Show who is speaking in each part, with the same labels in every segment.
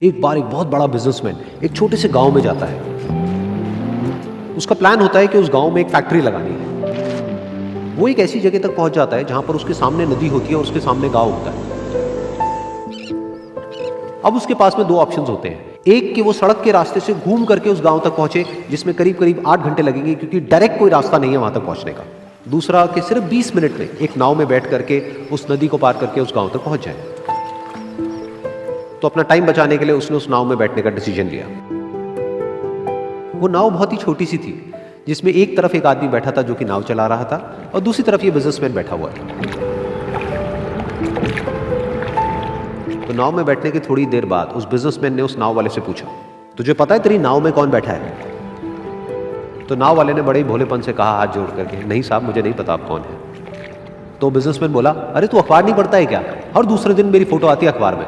Speaker 1: एक बार एक बहुत बड़ा बिजनेसमैन एक छोटे से गांव में जाता है। उसका प्लान होता है कि उस गांव में एक फैक्ट्री लगानी है। वो एक ऐसी जगह तक पहुंच जाता है जहां पर उसके सामने नदी होती है और उसके सामने गांव होता है। अब उसके पास में दो ऑप्शंस होते हैं। एक कि वो सड़क के रास्ते से घूम करके उस गांव तक पहुंचे, जिसमें करीब करीब 8 घंटे लगेंगे, क्योंकि डायरेक्ट कोई रास्ता नहीं है वहां तक पहुंचने का। दूसरा कि सिर्फ 20 मिनट में एक नाव में बैठ करके उस नदी को पार करके उस गांव तक पहुंच जाए। तो अपना टाइम बचाने के लिए उसने उस नाव में बैठने का डिसीजन लिया। वो नाव बहुत ही छोटी सी थी, जिसमें एक तरफ एक आदमी बैठा था जो कि नाव चला रहा था और दूसरी तरफ ये बिजनेसमैन बैठा हुआ था। तो नाव में बैठने की थोड़ी देर बाद उस बिजनेसमैन ने उस नाव वाले से पूछा, तुझे पता है तेरी नाव में कौन बैठा है? तो नाव वाले ने बड़े ही भोलेपन से कहा, हाथ जोड़ करके, नहीं साहब मुझे नहीं पता आप कौन है। तो बिजनेसमैन बोला, अरे तू अखबार नहीं पढ़ता है क्या? हर दूसरे दिन मेरी फोटो आती है अखबार में।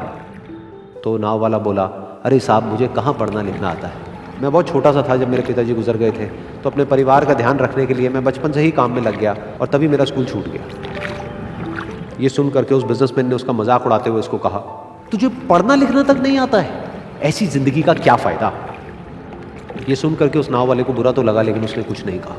Speaker 1: तो नाव वाला बोला, अरे साहब मुझे कहाँ पढ़ना लिखना आता है, मैं बहुत छोटा सा था जब मेरे पिताजी गुजर गए थे, तो अपने परिवार का ध्यान रखने के लिए मैं बचपन से ही काम में लग गया और तभी मेरा स्कूल छूट गया। ये सुन करके उस बिजनेसमैन ने उसका मजाक उड़ाते हुए उसको कहा, तुझे पढ़ना लिखना तक नहीं आता है, ऐसी जिंदगी का क्या फायदा? ये सुन करके उस नाव वाले को बुरा तो लगा, लेकिन उसने कुछ नहीं कहा।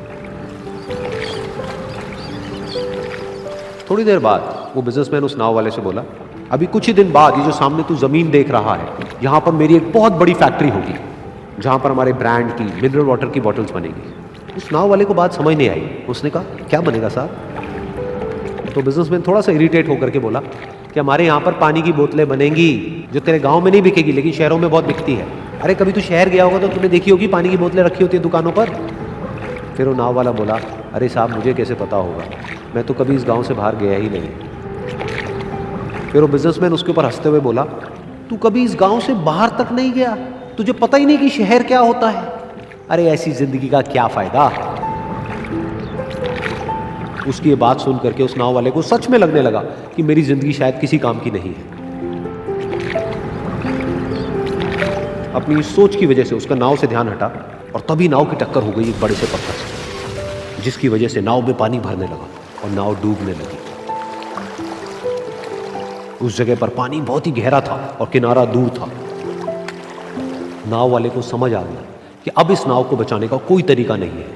Speaker 1: थोड़ी देर बाद वो बिजनेसमैन उस नाव वाले से बोला, अभी कुछ ही दिन बाद ये जो सामने तू जमीन देख रहा है, यहाँ पर मेरी एक बहुत बड़ी फैक्ट्री होगी जहाँ पर हमारे ब्रांड की मिनरल वाटर की बॉटल्स बनेगी। उस नाव वाले को बात समझ नहीं आई। उसने कहा, क्या बनेगा साहब? तो बिजनेसमैन थोड़ा सा इरिटेट होकर के बोला कि हमारे यहाँ पर पानी की बोतलें बनेंगी जो तेरे गाँव में नहीं बिकेगी, लेकिन शहरों में बहुत बिकती है। अरे कभी तू शहर गया होगा तो तूने देखी होगी पानी की बोतलें रखी होती है दुकानों पर। फिर वो नाव वाला बोला, अरे साहब मुझे कैसे पता होगा, मैं तो कभी इस गाँव से बाहर गया ही नहीं। फिर वो बिजनेसमैन उसके ऊपर हंसते हुए बोला, तू कभी इस गांव से बाहर तक नहीं गया, तुझे पता ही नहीं कि शहर क्या होता है? अरे ऐसी जिंदगी का क्या फायदा? उसकी ये बात सुन करके उस नाव वाले को सच में लगने लगा कि मेरी जिंदगी शायद किसी काम की नहीं है। अपनी इस सोच की वजह से उसका नाव से ध्यान हटा और तभी नाव की टक्कर हो गई एक बड़े से पत्थर से, जिसकी वजह से नाव में पानी भरने लगा और नाव डूबने लगी। उस जगह पर पानी बहुत ही गहरा था और किनारा दूर था। नाव वाले को समझ आ गया कि अब इस नाव को बचाने का कोई तरीका नहीं है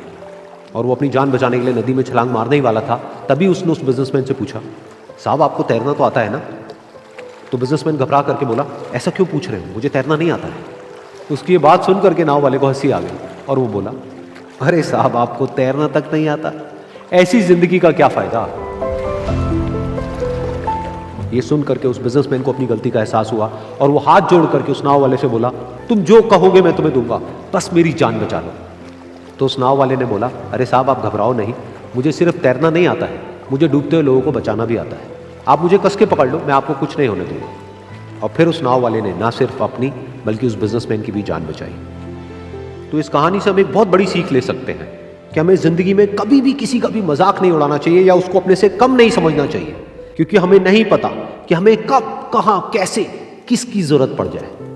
Speaker 1: और वो अपनी जान बचाने के लिए नदी में छलांग मारने ही वाला था। तभी उसने उस बिजनेसमैन से पूछा, साहब आपको तैरना तो आता है ना? तो बिजनेसमैन घबरा करके बोला, ऐसा क्यों पूछ रहे हो, मुझे तैरना नहीं आता है। उसकी ये बात सुन करके नाव वाले को हंसी आ गई और वो बोला, अरे साहब आपको तैरना तक नहीं आता, ऐसी जिंदगी का क्या फायदा? ये सुन करके उस बिजनेसमैन को अपनी गलती का एहसास हुआ और वो हाथ जोड़ करके उस नाव वाले से बोला, तुम जो कहोगे मैं तुम्हें दूंगा, बस मेरी जान बचा लो। तो उस नाव वाले ने बोला, अरे साहब आप घबराओ नहीं, मुझे सिर्फ तैरना नहीं आता है, मुझे डूबते हुए लोगों को बचाना भी आता है। आप मुझे कस के पकड़ लो, मैं आपको कुछ नहीं होने दूंगा। और फिर उस नाव वाले ने ना सिर्फ अपनी बल्कि उस बिजनेसमैन की भी जान बचाई। तो इस कहानी से हम एक बहुत बड़ी सीख ले सकते हैं कि हमें जिंदगी में कभी भी किसी का भी मजाक नहीं उड़ाना चाहिए या उसको अपने से कम नहीं समझना चाहिए, क्योंकि हमें नहीं पता कि हमें कब, कहां, कैसे, किसकी जरूरत पड़ जाए।